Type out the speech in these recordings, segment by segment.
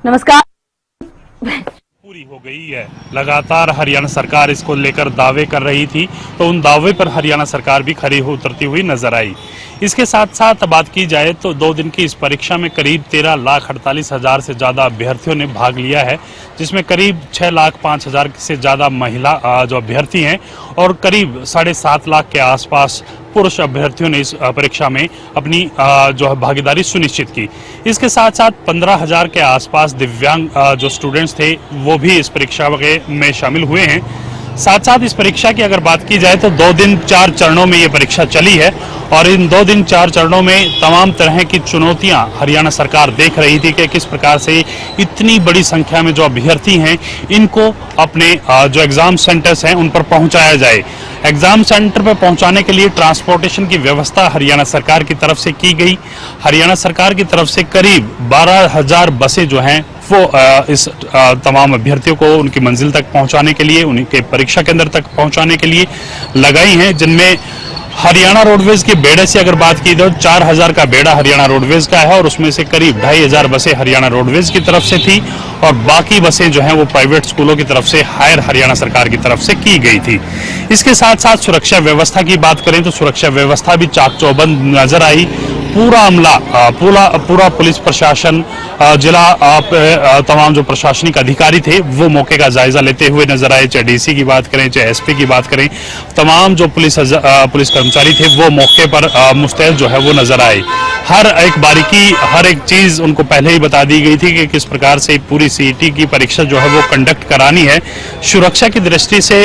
नमस्कार। पूरी हो गई है। लगातार हरियाणा सरकार इसको लेकर दावे कर रही थी, तो उन दावे पर हरियाणा सरकार भी खरी हो उतरती हुई नजर आई। इसके साथ साथ बात की जाए तो 2 दिन की इस परीक्षा में करीब 13,48,000 से ज्यादा अभ्यर्थियों ने भाग लिया है, जिसमें करीब 6,05,000 से ज्यादा महिला जो अभ्यर्थी हैं और करीब 7.5 लाख के आसपास पुरुष अभ्यर्थियों ने इस परीक्षा में अपनी जो है भागीदारी सुनिश्चित की। इसके साथ साथ 15,000 के आसपास दिव्यांग जो स्टूडेंट्स थे वो भी इस परीक्षा में शामिल हुए हैं। साथ साथ इस परीक्षा की अगर बात की जाए तो 2 दिन 4 चरणों में ये परीक्षा चली है और इन 2 दिन 4 चरणों में तमाम तरह की चुनौतियां हरियाणा सरकार देख रही थी कि किस प्रकार से इतनी बड़ी संख्या में जो अभ्यर्थी हैं इनको अपने जो एग्जाम सेंटर्स हैं उन पर पहुंचाया जाए। एग्जाम सेंटर पर पहुंचाने के लिए ट्रांसपोर्टेशन की व्यवस्था हरियाणा सरकार की तरफ से की गई। हरियाणा सरकार की तरफ से करीब 12,000 बसें जो हैं वो इस तमाम अभ्यर्थियों को उनकी मंजिल तक पहुंचाने के लिए, उनके परीक्षा केंद्र तक पहुंचाने के लिए लगाई हैं, जिनमें हरियाणा रोडवेज के बेड़े से अगर बात की तो 4,000 का बेड़ा हरियाणा रोडवेज का है और उसमें से करीब 2,500 बसें हरियाणा रोडवेज की तरफ से थी और बाकी बसें जो हैं वो प्राइवेट स्कूलों की तरफ से हायर हरियाणा सरकार की तरफ से की गई थी। इसके साथ साथ सुरक्षा व्यवस्था की बात करें तो सुरक्षा व्यवस्था भी चाक चौबंद नजर आई। पूरा अमला, पूरा पुलिस प्रशासन, जिला तमाम जो प्रशासनिक अधिकारी थे वो मौके का जायजा लेते हुए नजर आए। चाहे डीसी की बात करें, चाहे एसपी की बात करें, तमाम जो पुलिस कर्मचारी थे वो मौके पर मुस्तैद जो है वो नजर आए। हर एक बारीकी, हर एक चीज उनको पहले ही बता दी गई थी कि किस प्रकार से पूरी सीईटी की परीक्षा जो है वो कंडक्ट करानी है। सुरक्षा की दृष्टि से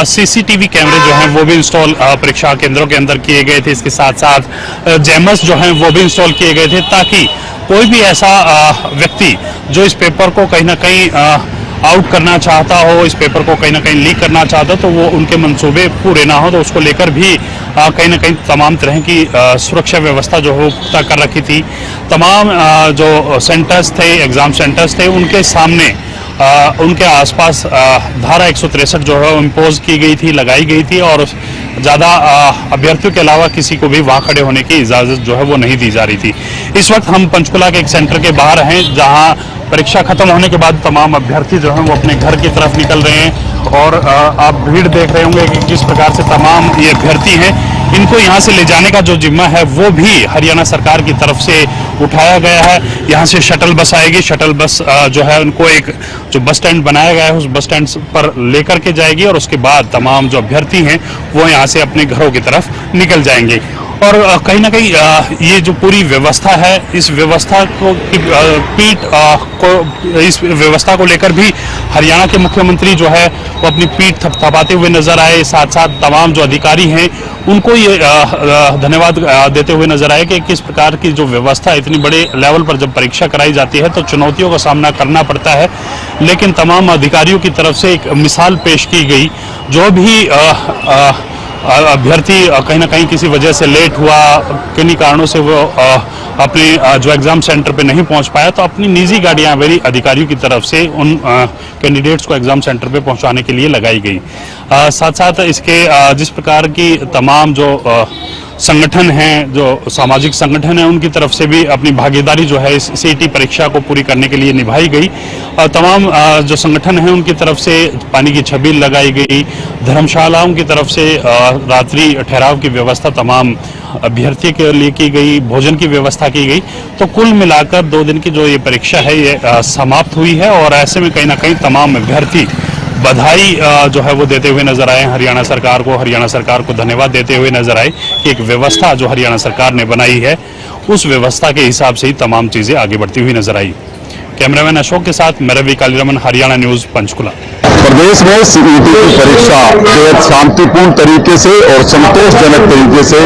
सीसीटीवी कैमरे जो हैं वो भी इंस्टॉल परीक्षा केंद्रों के अंदर किए गए थे। इसके साथ साथ जैमर्स जो हैं वो भी इंस्टॉल किए गए थे ताकि कोई भी ऐसा व्यक्ति जो इस पेपर को कहीं ना कहीं आउट करना चाहता हो, इस पेपर को कहीं ना कहीं लीक करना चाहता तो वो उनके मंसूबे पूरे ना हो, तो उसको लेकर भी कहीं ना कहीं तमाम तरह की सुरक्षा व्यवस्था जो है पुख्ता कर रखी थी। तमाम जो सेंटर्स थे, एग्जाम सेंटर्स थे, उनके सामने उनके आसपास धारा 163 जो है इम्पोज की गई थी, लगाई गई थी और ज़्यादा अभ्यर्थियों के अलावा किसी को भी वहाँ खड़े होने की इजाज़त जो है वो नहीं दी जा रही थी। इस वक्त हम पंचकुला के एक सेंटर के बाहर हैं जहाँ परीक्षा खत्म होने के बाद तमाम अभ्यर्थी जो हैं वो अपने घर की तरफ निकल रहे हैं और आप भीड़ देख रहे होंगे कि किस प्रकार से तमाम ये अभ्यर्थी हैं, इनको यहाँ से ले जाने का जो जिम्मा है वो भी हरियाणा सरकार की तरफ से उठाया गया है। यहाँ से शटल बस आएगी, शटल बस जो है उनको एक जो बस स्टैंड बनाया गया है उस बस स्टैंड पर लेकर के जाएगी और उसके बाद तमाम जो अभ्यर्थी हैं वो यहाँ से अपने घरों की तरफ निकल जाएंगे। और कहीं ना कहीं ये जो पूरी व्यवस्था है, इस व्यवस्था को इस व्यवस्था को लेकर भी हरियाणा के मुख्यमंत्री जो है वो अपनी पीठ थपथपाते हुए नजर आए। साथ साथ तमाम जो अधिकारी हैं उनको ये धन्यवाद देते हुए नजर आए कि किस प्रकार की जो व्यवस्था, इतनी बड़े लेवल पर जब परीक्षा कराई जाती है तो चुनौतियों का सामना करना पड़ता है, लेकिन तमाम अधिकारियों की तरफ से एक मिसाल पेश की गई। जो भी अभ्यर्थी कहीं ना कहीं किसी वजह से लेट हुआ, किन्हीं कारणों से वो अपने जो एग्जाम सेंटर पे नहीं पहुंच पाया, तो अपनी निजी गाड़ियां मेरी अधिकारियों की तरफ से उन कैंडिडेट्स को एग्जाम सेंटर पे पहुंचाने के लिए लगाई गई। साथ साथ इसके जिस प्रकार की तमाम जो संगठन हैं, जो सामाजिक संगठन हैं, उनकी तरफ से भी अपनी भागीदारी जो है इस सीईटी परीक्षा को पूरी करने के लिए निभाई गई। तमाम जो संगठन हैं उनकी तरफ से पानी की छबील लगाई गई, धर्मशालाओं की तरफ से रात्रि ठहराव की व्यवस्था तमाम अभ्यर्थी के लिए की गई, भोजन की व्यवस्था की गई। तो कुल मिलाकर 2 दिन की जो ये परीक्षा है ये समाप्त हुई है और ऐसे में कहीं ना कहीं तमाम अभ्यर्थी बधाई जो है वो देते हुए नजर आए हरियाणा सरकार को धन्यवाद देते हुए नजर आए कि एक व्यवस्था जो हरियाणा सरकार ने बनाई है उस व्यवस्था के हिसाब से ही तमाम चीजें आगे बढ़ती हुई नजर आई। कैमरामैन अशोक के साथ मैं रवि कालीरमन, हरियाणा न्यूज, पंचकुला। प्रदेश में सीईटी की परीक्षा बेहद शांतिपूर्ण तरीके से और संतोषजनक तरीके से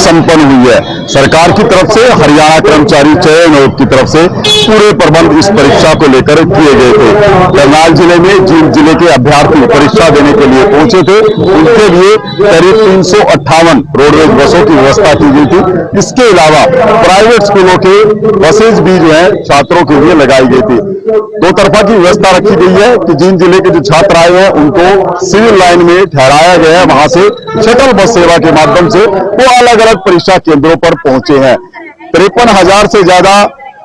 संपन्न हुई है। सरकार की तरफ से, हरियाणा कर्मचारी चयन आयोग की तरफ से पूरे प्रबंध इस परीक्षा को लेकर किए गए थे। करनाल जिले में जिन जिले के अभ्यर्थी परीक्षा देने के लिए पहुंचे थे उनके लिए करीब 358 रोडवेज बसों की व्यवस्था की गई थी। इसके अलावा प्राइवेट स्कूलों के बसेज भी जो है छात्रों के लिए लगाई गई थी। 2 तरफा की व्यवस्था रखी गई है कि जिन जिले के जो छात्र आए हैं उनको सिविल लाइन में ठहराया गया है, वहां से शटल बस सेवा के माध्यम से वो अलग अलग परीक्षा केंद्रों पर पहुंचे हैं। 53,000 से ज्यादा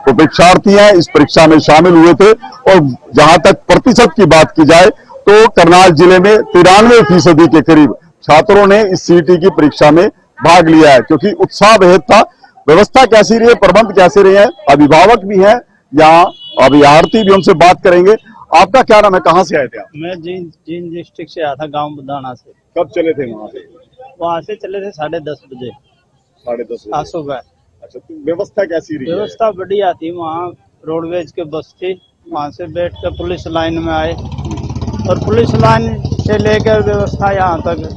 तो परीक्षार्थी हैं इस परीक्षा में शामिल हुए थे। और जहां तक प्रतिशत की बात की जाए तो करनाल जिले में 93% के करीब छात्रों ने इस सीईटी की परीक्षा में भाग लिया है, क्योंकि उत्साह बेहद था। व्यवस्था कैसी रही है, प्रबंध कैसे रहे हैं, अभिभावक भी हैं यहाँ, अभ्यर्थी भी, उनसे बात करेंगे। आपका क्या नाम है, कहाँ से आए थे आप? मैं जींद डिस्ट्रिक्ट से आया था, गांव बुधाना से। कब चले थे वहां से? वहां से चले थे 10:30 बजे। 10:30 आज सुबह। अच्छा, तो व्यवस्था कैसी रही है? व्यवस्था बढ़िया थी। वहाँ रोडवेज के बस थी, वहाँ से बैठ कर पुलिस लाइन में आए और पुलिस लाइन से लेकर व्यवस्था यहाँ तक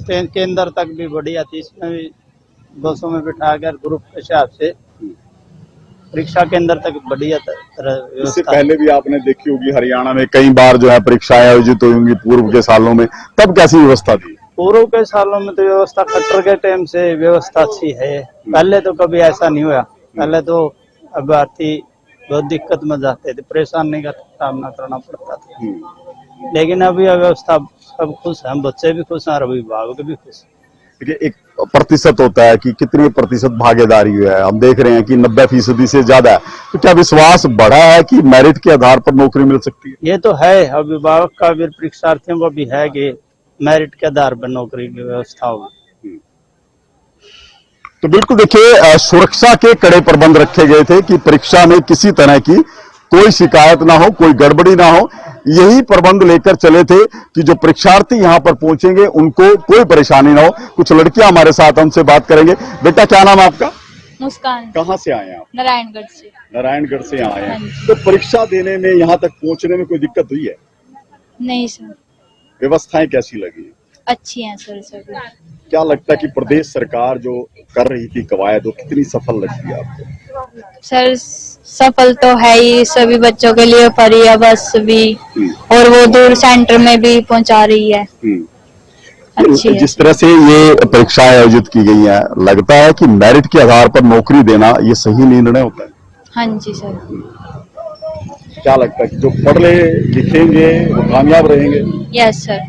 ट्रेन केंद्र तक भी बढ़िया थी। इसमें भी बसों में बिठाकर ग्रुप के हिसाब से परीक्षा केंद्र तक बढ़िया इससे व्यवस्था। पहले भी आपने देखी होगी हरियाणा में कई बार जो है परीक्षाएं आयोजित हुई होंगी पूर्व के सालों में, तब कैसी व्यवस्था थी? पूर्व के सालों में तो व्यवस्था खट्टर के टाइम से व्यवस्था अच्छी है। पहले तो कभी ऐसा नहीं हुआ। पहले तो अभ्यर्थी बहुत दिक्कत में जाते थे, परेशानी का सामना करना पड़ता था। लेकिन अभी व्यवस्था सब खुश हैं, बच्चे भी खुश हैं और अभिभावक भी खुश हैं। देखिए, एक प्रतिशत होता है कि कितनी प्रतिशत भागीदारी है, हम देख रहे हैं कि 90% से ज्यादा है। तो क्या विश्वास बढ़ा है कि मेरिट के आधार पर नौकरी मिल सकती है? ये तो है, अभिभावक का भी, परीक्षार्थियों का भी है कि मेरिट के आधार पर नौकरी की व्यवस्था होगी। तो बिल्कुल देखिए, सुरक्षा के कड़े प्रबंध रखे गए थे कि परीक्षा में किसी तरह की कोई शिकायत ना हो, कोई गड़बड़ी ना हो। यही प्रबंध लेकर चले थे कि जो परीक्षार्थी यहाँ पर पहुंचेंगे उनको कोई परेशानी ना हो। कुछ लड़कियां हमारे साथ, हमसे बात करेंगे। बेटा, क्या नाम है आपका? मुस्कान। कहाँ से आए हैं आप? नारायणगढ़ से। नारायणगढ़ से आए हैं। हाँ जी। तो परीक्षा देने में, यहाँ तक पहुंचने में कोई दिक्कत हुई है? नहीं सर, व्यवस्थाएं कैसी लगी? अच्छी हैं सर सभी। क्या लगता है कि प्रदेश सरकार जो कर रही थी कवायद, वो कितनी सफल लगती है आपको? सर सफल तो है ही, सभी बच्चों के लिए फ्री है बस भी, और वो दूर सेंटर में भी पहुंचा रही है। अच्छी है। जिस तरह से ये परीक्षाएं आयोजित की गई हैं, लगता है कि मेरिट के आधार पर नौकरी देना ये सही निर्णय होता है? हाँ जी सर। क्या लगता है कि जो पढ़ ले लिखेंगे वो कामयाब रहेंगे? Yes sir.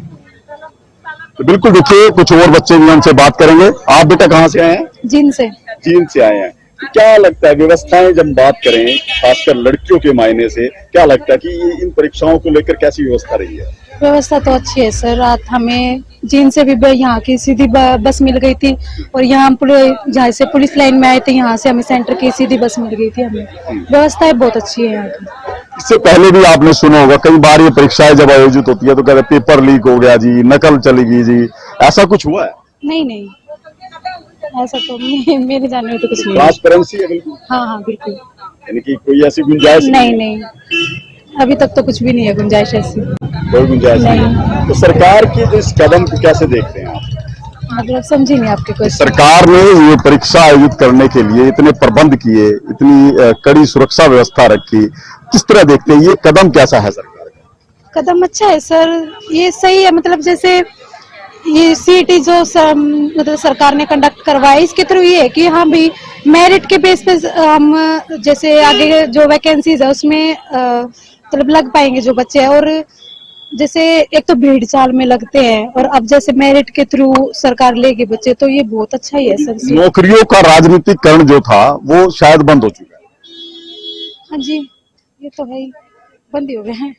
तो बिल्कुल देखिए, कुछ और बच्चे भी हमसे बात करेंगे। आप बेटा कहाँ से आए हैं? जिन से। चीन से आए हैं। क्या लगता है, व्यवस्थाएं जब बात करें खासकर लड़कियों के मायने से, क्या लगता है कि इन परीक्षाओं को लेकर कैसी व्यवस्था रही है? व्यवस्था तो अच्छी है सर। रात हमें जीन से भी यहाँ की सीधी बस मिल गई थी, और यहाँ जहाँ से पुलिस लाइन में आए थे यहाँ से हमें सेंटर की सीधी बस मिल गई थी। हमें व्यवस्थाएं बहुत अच्छी है यहाँ की। इससे पहले भी आपने सुना होगा, कई बार ये परीक्षाएं जब आयोजित होती है तो कहते पेपर लीक हो गया जी, नकल चली गई जी, ऐसा कुछ हुआ है? नहीं, ऐसा तो मेरे जानने में तो कुछ नहीं। ट्रांसपेरेंसी है बिल्कुल? हाँ बिल्कुल। यानी कि कोई ऐसी गुंजाइश नहीं, अभी तक तो कुछ भी नहीं है गुंजाइश ऐसी। कोई गुंजाइश नहीं। तो सरकार की जो इस कदम को कैसे देखते हैं आप? मतलब समझी नहीं आपके क्वेश्चन। सरकार ने ये परीक्षा आयोजित करने के लिए इतने प्रबंध किए, इतनी कड़ी सुरक्षा व्यवस्था रखी, किस तरह देखते हैं, ये कदम कैसा है सरकार का? कदम अच्छा है सर, ये सही है। मतलब जैसे ये सीईटी जो मतलब सरकार ने कंडक्ट करवाया, इसके थ्रू ये है कि हाँ भी मेरिट के बेस पे हम जैसे आगे जो वैकेंसीज है उसमें मतलब लग पाएंगे जो बच्चे हैं। और जैसे एक तो भीड़ चाल में लगते हैं, और अब जैसे मेरिट के थ्रू सरकार लेगी बच्चे, तो ये बहुत अच्छा ही है सर। नौकरियों का राजनीतिकरण जो था वो शायद बंद हो चुका है। हाँ जी, ये तो है ही, बंद ही हो गए हैं।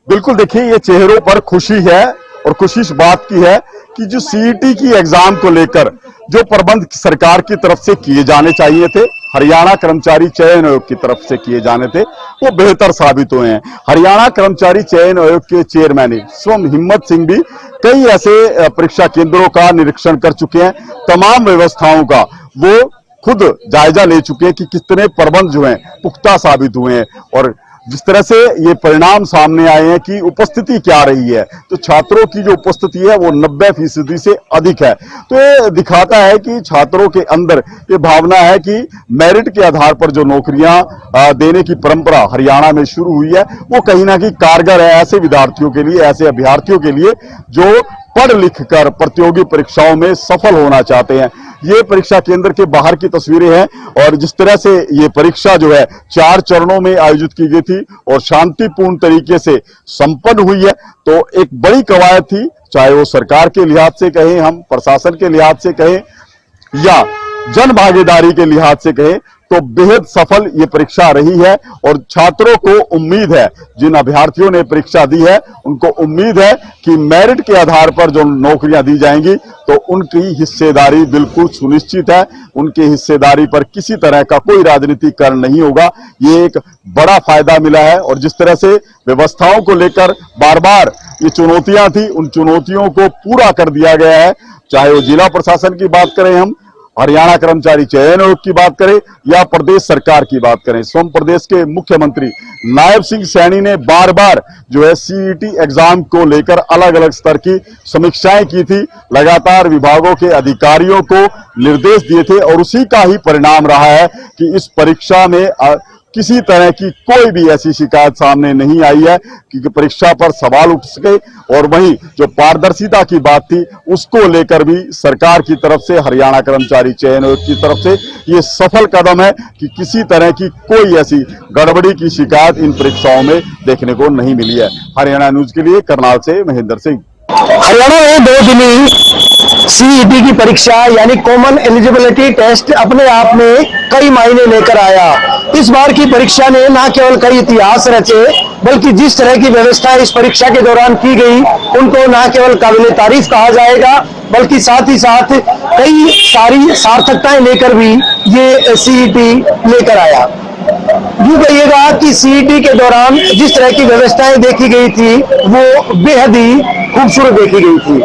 बिल्कुल देखिए, ये चेहरों पर खुशी है, और खुशी इस बात की है कि जो सीईटी की एग्जाम को लेकर जो प्रबंध सरकार की तरफ से किए जाने चाहिए थे, हरियाणा कर्मचारी चयन आयोग की तरफ से किए जाने थे, वो बेहतर साबित हुए हैं। हरियाणा कर्मचारी चयन आयोग के चेयरमैन स्वयं हिम्मत सिंह भी कई ऐसे परीक्षा केंद्रों का निरीक्षण कर चुके हैं। तमाम व्यवस्थाओं का वो खुद जायजा ले चुके हैं कि कितने प्रबंध जो हैं पुख्ता साबित हुए हैं, और जिस तरह से ये परिणाम सामने आए हैं कि उपस्थिति क्या रही है, तो छात्रों की जो उपस्थिति है वो 90% से अधिक है। तो ये दिखाता है कि छात्रों के अंदर ये भावना है कि मेरिट के आधार पर जो नौकरियां देने की परंपरा हरियाणा में शुरू हुई है वो कहीं ना कहीं कारगर है ऐसे विद्यार्थियों के लिए, ऐसे अभ्यर्थियों के लिए जो पढ़ लिख कर प्रतियोगी परीक्षाओं में सफल होना चाहते हैं। ये परीक्षा केंद्र के बाहर की तस्वीरें हैं, और जिस तरह से ये परीक्षा जो है 4 चरणों में आयोजित की गई थी और शांतिपूर्ण तरीके से संपन्न हुई है, तो एक बड़ी कवायद थी, चाहे वो सरकार के लिहाज से कहें, हम प्रशासन के लिहाज से कहें, या जन भागीदारी के लिहाज से कहें, तो बेहद सफल ये परीक्षा रही है और छात्रों को उम्मीद है, जिन अभ्यर्थियों ने परीक्षा दी है उनको उम्मीद है कि मेरिट के आधार पर जो नौकरियां दी जाएंगी तो उनकी हिस्सेदारी बिल्कुल सुनिश्चित है, उनकी हिस्सेदारी पर किसी तरह का कोई राजनीतिकरण नहीं होगा। ये एक बड़ा फायदा मिला है और जिस तरह से व्यवस्थाओं को लेकर बार बार ये चुनौतियां थी, उन चुनौतियों को पूरा कर दिया गया है। चाहे वो जिला प्रशासन की बात करें, हम हरियाणा कर्मचारी चयन आयोग की बात करें या प्रदेश सरकार की बात करें, स्वयं प्रदेश के मुख्यमंत्री नायब सिंह सैनी ने बार बार जो है सीईटी एग्जाम को लेकर अलग अलग स्तर की समीक्षाएं की थी, लगातार विभागों के अधिकारियों को निर्देश दिए थे और उसी का ही परिणाम रहा है कि इस परीक्षा में किसी तरह की कोई भी ऐसी शिकायत सामने नहीं आई है कि परीक्षा पर सवाल उठ सके। और वहीं जो पारदर्शिता की बात थी उसको लेकर भी सरकार की तरफ से, हरियाणा कर्मचारी चयन आयोग की तरफ से ये सफल कदम है कि किसी तरह की कोई ऐसी गड़बड़ी की शिकायत इन परीक्षाओं में देखने को नहीं मिली है। हरियाणा न्यूज के लिए करनाल से महेंद्र सिंह। हरियाणा में 2 दिनी सीईटी की परीक्षा यानी कॉमन एलिजिबिलिटी टेस्ट अपने आप में कई मायने लेकर आया। इस बार की परीक्षा ने न केवल कई इतिहास रचे बल्कि जिस तरह की व्यवस्था इस परीक्षा के दौरान की गई उनको न केवल काबिले तारीफ कहा जाएगा बल्कि साथ ही साथ कई सारी सार्थकताएं लेकर भी ये सीईटी लेकर आया। यूं कहिएगा कि सीईटी के दौरान जिस तरह की व्यवस्थाएं देखी गई थी वो बेहद ही खूबसूरत देखी गई थी।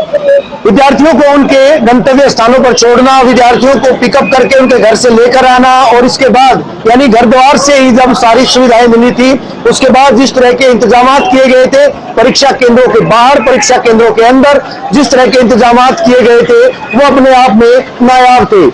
विद्यार्थियों को उनके गंतव्य स्थानों पर छोड़ना, विद्यार्थियों को पिकअप करके उनके घर से लेकर आना और इसके बाद यानी घर द्वार से ही जब सारी सुविधाएं मिली थी उसके बाद जिस तरह के इंतजाम किए गए थे परीक्षा केंद्रों के बाहर, परीक्षा केंद्रों के अंदर जिस तरह के इंतजाम किए गए थे वो अपने आप में नायाब थे।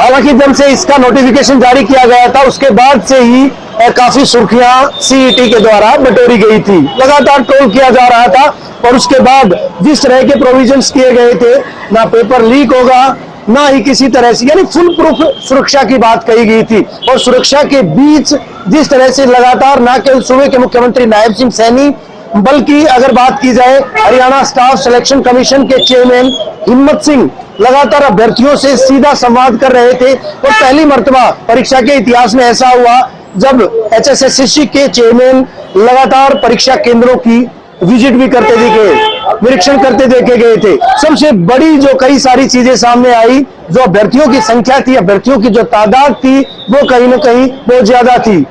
हालांकि जब से इसका नोटिफिकेशन जारी किया गया था उसके बाद से ही काफी सुर्खियां सीईटी के द्वारा बटोरी गई थी, लगातार ट्रोल किया जा रहा था और उसके बाद जिस तरह के प्रोविजंस किए गए थे, ना पेपर लीक होगा ना ही किसी तरह से यानी फुल प्रूफ सुरक्षा की बात कही गई थी। और सुरक्षा के बीच जिस तरह से लगातार न केवल सूबे के मुख्यमंत्री नायब सिंह सैनी बल्कि अगर बात की जाए हरियाणा स्टाफ सिलेक्शन कमीशन के चेयरमैन हिम्मत सिंह लगातार अभ्यर्थियों से सीधा संवाद कर रहे थे। और पहली मर्तबा परीक्षा के इतिहास में ऐसा हुआ जब HSSC के चेयरमैन लगातार परीक्षा केंद्रों की विजिट भी करते दिखे, निरीक्षण करते देखे गए थे। सबसे बड़ी जो कई सारी चीजें सामने आई, जो अभ्यर्थियों की संख्या थी, अभ्यर्थियों की जो तादाद थी वो कहीं ना कहीं बहुत ज्यादा थी।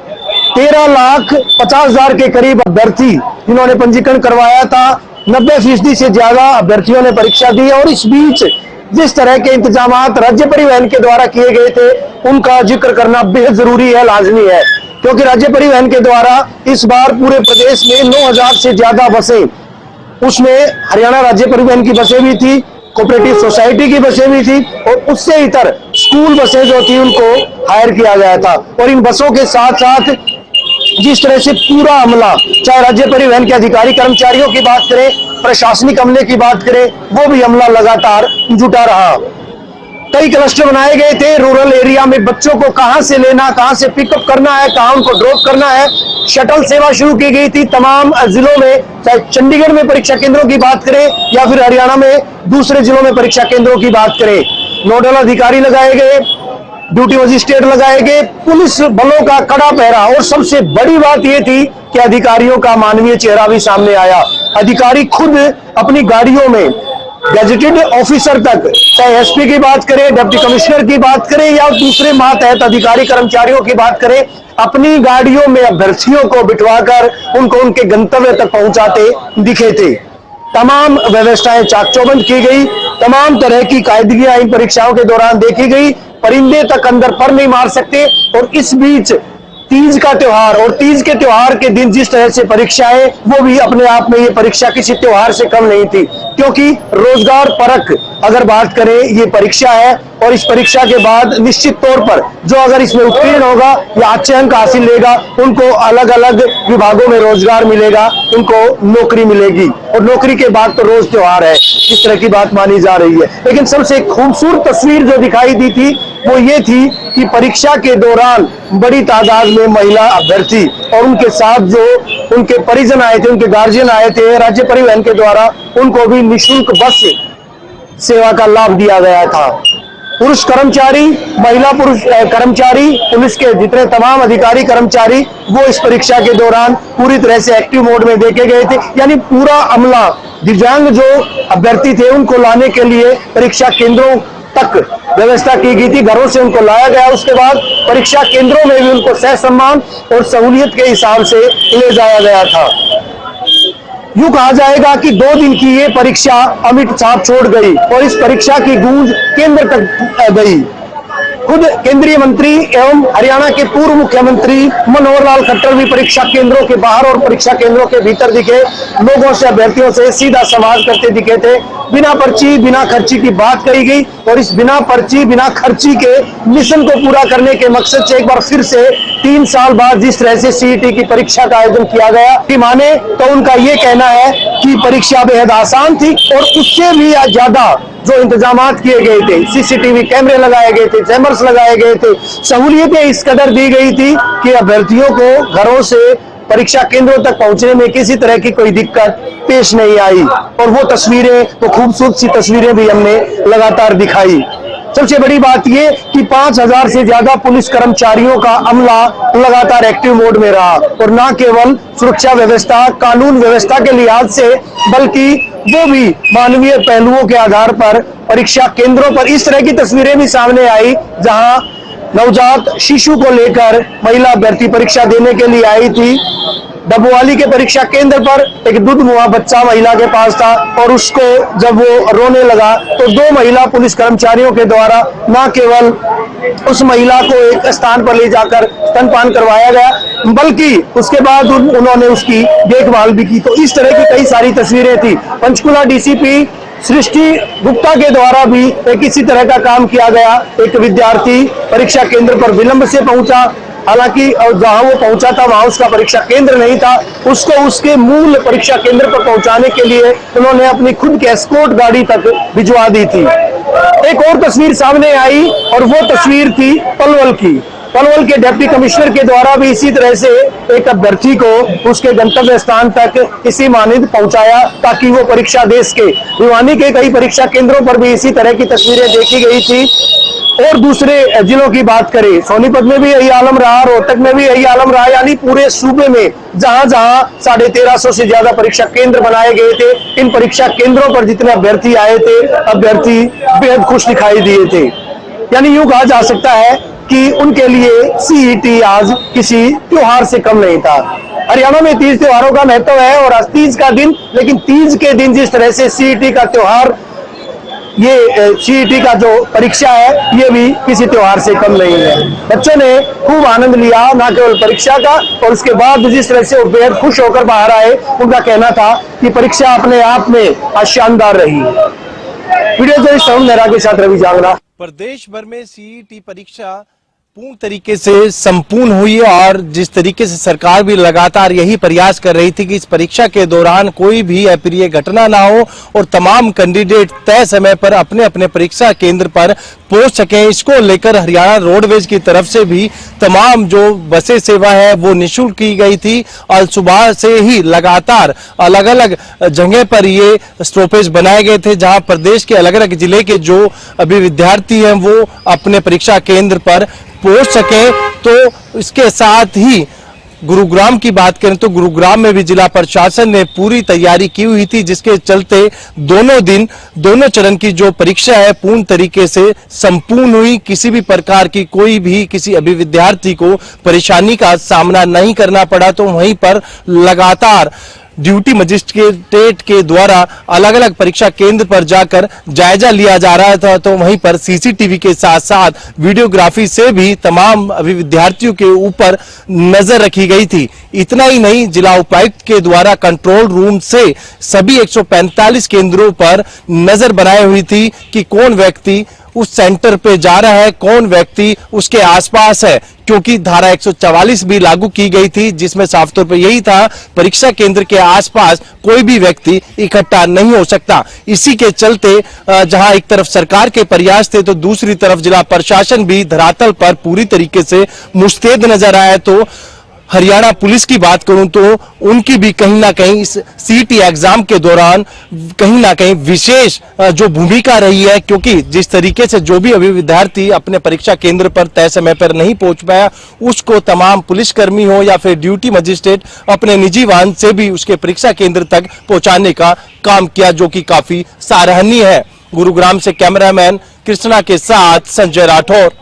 13,50,000 के करीब अभ्यर्थी जिन्होंने पंजीकरण करवाया था, 90% से ज्यादा अभ्यर्थियों ने परीक्षा दी। और इस बीच जिस तरह के इंतजाम राज्य परिवहन के द्वारा किए गए थे उनका जिक्र करना बेहद जरूरी है, लाजमी है, क्योंकि राज्य परिवहन के द्वारा इस बार पूरे प्रदेश में 9,000 से ज्यादा बसें, उसमें हरियाणा राज्य परिवहन की बसें भी थी, कोऑपरेटिव सोसाइटी की बसें भी थी और उससे इतर स्कूल बसें जो थी उनको हायर किया गया था। और इन बसों के साथ साथ जिस तरह से पूरा अमला, चाहे राज्य परिवहन के अधिकारी कर्मचारियों की बात करें, प्रशासनिक अमले की बात करें, वो भी अमला लगातार जुटा रहा। कई क्लस्टर बनाए गए थे रूरल एरिया में, बच्चों को कहां से लेना, कहां से पिकअप करना है, कहां उनको ड्रॉप करना है। शटल सेवा शुरू की गई थी तमाम जिलों में, चाहे चंडीगढ़ में परीक्षा केंद्रों की बात करें या फिर हरियाणा में दूसरे जिलों में परीक्षा केंद्रों की बात करें। नोडल अधिकारी लगाए गए, ड्यूटी मजिस्ट्रेट लगाए गए, पुलिस बलों का कड़ा पहरा। और सबसे बड़ी बात यह थी कि अधिकारियों का मानवीय चेहरा भी सामने आया। अधिकारी खुद अपनी गाड़ियों में गैजेटेड ऑफिसर तक, चाहे एसपी की बात करें, डिप्टी कमिश्नर की बात करें या दूसरे मातहत अधिकारी कर्मचारियों की बात करें, अपनी गाड़ियों में अभ्यर्थियों को बिठवाकर उनको उनके गंतव्य तक पहुंचाते दिखे थे। तमाम व्यवस्थाएं चाक चौबंद की गई, तमाम तरह की कायदगियां इन परीक्षाओं के दौरान देखी गई। परिंदे तक अंदर पर नहीं मार सकते। और इस बीच तीज का त्योहार और तीज के त्योहार के दिन जिस तरह से परीक्षाएं, वो भी अपने आप में ये परीक्षा किसी त्योहार से कम नहीं थी, क्योंकि रोजगार परक अगर बात करें ये परीक्षा है। और इस परीक्षा के बाद निश्चित तौर पर जो अगर इसमें उत्तीर्ण होगा या अच्छे अंक हासिल लेगा उनको अलग अलग विभागों में रोजगार मिलेगा, उनको नौकरी मिलेगी। और नौकरी के बाद तो रोज त्योहार है, इस तरह की बात मानी जा रही है। लेकिन सबसे खूबसूरत तस्वीर जो दिखाई दी थी वो ये थी कि परीक्षा के दौरान बड़ी तादाद में महिला अभ्यर्थी और उनके साथ जो उनके परिजन आए थे, उनके गार्जियन आए थे, राज्य परिवहन के द्वारा उनको भी निःशुल्क बस सेवा का लाभ दिया गया था। पुरुष कर्मचारी, महिला पुरुष कर्मचारी, पुलिस के जितने तमाम अधिकारी कर्मचारी वो इस परीक्षा के दौरान पूरी तरह से एक्टिव मोड में देखे गए थे। यानी पूरा अमला, दिव्यांग जो अभ्यर्थी थे उनको लाने के लिए परीक्षा केंद्रों तक व्यवस्था की गई थी, घरों से उनको लाया गया। उसके बाद परीक्षा केंद्रों में भी उनको सह सम्मान और सहूलियत के हिसाब से ले जाया गया था। यूं कहा जाएगा कि 2 दिन की ये परीक्षा अमिट छाप छोड़ गई और इस परीक्षा की गूंज केंद्र तक गई। खुद केंद्रीय मंत्री एवं हरियाणा के पूर्व मुख्यमंत्री मनोहर लाल खट्टर भी परीक्षा केंद्रों के बाहर और परीक्षा केंद्रों के भीतर दिखे, लोगों से, अभ्यर्थियों से सीधा संवाद करते दिखे थे। बिना पर्ची बिना खर्ची की बात कही गई और इस बिना पर्ची बिना खर्ची के मिशन को पूरा करने के मकसद से एक बार फिर से 3 साल बाद जिस तरह से सीईटी की परीक्षा का आयोजन किया गया कि माने तो उनका ये कहना है कि परीक्षा बेहद आसान थी और उससे भी ज्यादा जो इंतजामात किए गए थे, सीसीटीवी कैमरे लगाए गए थे, चैम्बर्स लगाए गए थे, सहूलियतें इस कदर दी गई थी कि अभ्यर्थियों को घरों से परीक्षा केंद्रों तक पहुंचने में किसी तरह की कोई दिक्कत पेश नहीं आई। और वो तस्वीरें, तो खूबसूरत सी तस्वीरें भी हमने लगातार दिखाई। सबसे बड़ी बात ये कि 5000 से ज्यादा पुलिस कर्मचारियों का अमला लगातार एक्टिव मोड में रहा और न केवल सुरक्षा व्यवस्था, कानून व्यवस्था के लिहाज से, बल्कि वो भी मानवीय पहलुओं के आधार पर परीक्षा केंद्रों पर इस तरह की तस्वीरें भी सामने आई जहां नवजात शिशु को लेकर महिला अभ्यर्थी परीक्षा देने के लिए आई थी। डबवाली के परीक्षा केंद्र पर एक दुधमुआ बच्चा महिला के पास था और उसको जब वो रोने लगा तो 2 महिला पुलिस कर्मचारियों के द्वारा न केवल उस महिला को एक स्थान पर ले जाकर स्तनपान करवाया गया, बल्कि उसके बाद उन्होंने उसकी देखभाल भी की। तो इस तरह की कई सारी तस्वीरें थी। पंचकुला डीसीपी सृष्टि गुप्ता के द्वारा भी एक इसी तरह का काम किया गया। एक विद्यार्थी परीक्षा केंद्र पर विलंब से पहुंचा, हालांकि जहां वो पहुंचा था वहां उसका परीक्षा केंद्र नहीं था, उसको उसके मूल परीक्षा केंद्र पर पहुंचाने के लिए उन्होंने अपनी खुद की एस्कॉर्ट गाड़ी तक भिजवा दी थी। एक और तस्वीर सामने आई और वो तस्वीर थी पलवल की। पलवल के डिप्टी कमिश्नर के द्वारा भी इसी तरह से एक अभ्यर्थी को उसके गंतव्य स्थान तक इसी मानद पहुंचाया ताकि वो परीक्षा दे सके। भिवानी के कई परीक्षा केंद्रों पर भी इसी तरह की तस्वीरें देखी गई थी। और दूसरे जिलों की बात करें, सोनीपत में भी यही आलम रहा, रोहतक में भी यही आलम रहा। यानी पूरे सूबे में जहां जहां 1350 से ज्यादा परीक्षा केंद्र बनाए गए थे, इन परीक्षा केंद्रों पर जितने अभ्यर्थी आए थे, अभ्यर्थी बेहद खुश दिखाई दिए थे। यानी यूं कहा जा सकता है कि उनके लिए सीईटी आज किसी त्योहार से कम नहीं था। हरियाणा में तीज त्योहारों का महत्व है और आज तीज का दिन, लेकिन तीज के दिन जिस तरह से सीईटी का त्योहार, ये सीईटी का जो परीक्षा है, ये भी किसी त्योहार से कम नहीं है। बच्चों ने खूब आनंद लिया न केवल परीक्षा का, और उसके बाद जिस तरह से वो बेहद खुश होकर बाहर आए, उनका कहना था कि परीक्षा अपने आप में शानदार रही। वीडियो जर्नलिस्ट मेरा के साथ रवि जांगरा। प्रदेश भर में सीईटी परीक्षा पूर्ण तरीके से संपूर्ण हुई और जिस तरीके से सरकार भी लगातार यही प्रयास कर रही थी कि इस परीक्षा के दौरान कोई भी अप्रिय घटना ना हो और तमाम कैंडिडेट तय समय पर अपने अपने परीक्षा केंद्र पर पहुंच सकें, इसको लेकर हरियाणा रोडवेज की तरफ से भी तमाम जो बसें सेवा है वो निःशुल्क की गई थी और सुबह से ही लगातार अलग अलग जगह पर ये स्टॉपेज बनाए गए थे जहां प्रदेश के अलग अलग जिले के जो अभी विद्यार्थी हैं वो अपने परीक्षा केंद्र पर पहुंच सके। तो इसके साथ ही गुरुग्राम की बात करें तो गुरुग्राम में भी जिला प्रशासन ने पूरी तैयारी की हुई थी, जिसके चलते दोनों दिन दोनों चरण की जो परीक्षा है पूर्ण तरीके से संपूर्ण हुई। किसी भी प्रकार की कोई भी किसी अभी विद्यार्थी को परेशानी का सामना नहीं करना पड़ा। तो वहीं पर लगातार ड्यूटी मजिस्ट्रेट के द्वारा अलग अलग परीक्षा केंद्र पर जाकर जायजा लिया जा रहा था। तो वहीं पर सीसीटीवी के साथ साथ वीडियोग्राफी से भी तमाम अभी विद्यार्थियों के ऊपर नजर रखी गई थी। इतना ही नहीं, जिला उपायुक्त के द्वारा कंट्रोल रूम से सभी 145 केंद्रों पर नजर बनाई हुई थी कि कौन व्यक्ति उस सेंटर पे जा रहा है, कौन व्यक्ति उसके आसपास है, क्योंकि धारा 144 भी लागू की गई थी जिसमें साफ तौर पर यही था परीक्षा केंद्र के आसपास कोई भी व्यक्ति इकट्ठा नहीं हो सकता। इसी के चलते जहां एक तरफ सरकार के प्रयास थे तो दूसरी तरफ जिला प्रशासन भी धरातल पर पूरी तरीके से मुस्तैद नजर आया। तो हरियाणा पुलिस की बात करूं तो उनकी भी कहीं ना कहीं इस सीईटी एग्जाम के दौरान कहीं ना कहीं विशेष जो भूमिका रही है, क्योंकि जिस तरीके से जो भी अभी विद्यार्थी अपने परीक्षा केंद्र पर तय समय पर नहीं पहुंच पाया, उसको तमाम पुलिसकर्मी हो या फिर ड्यूटी मजिस्ट्रेट अपने निजी वाहन से भी उसके परीक्षा केंद्र तक पहुंचाने का काम किया, जो कि काफी सराहनीय है। गुरुग्राम से कैमरामैन कृष्णा के साथ संजय राठौर,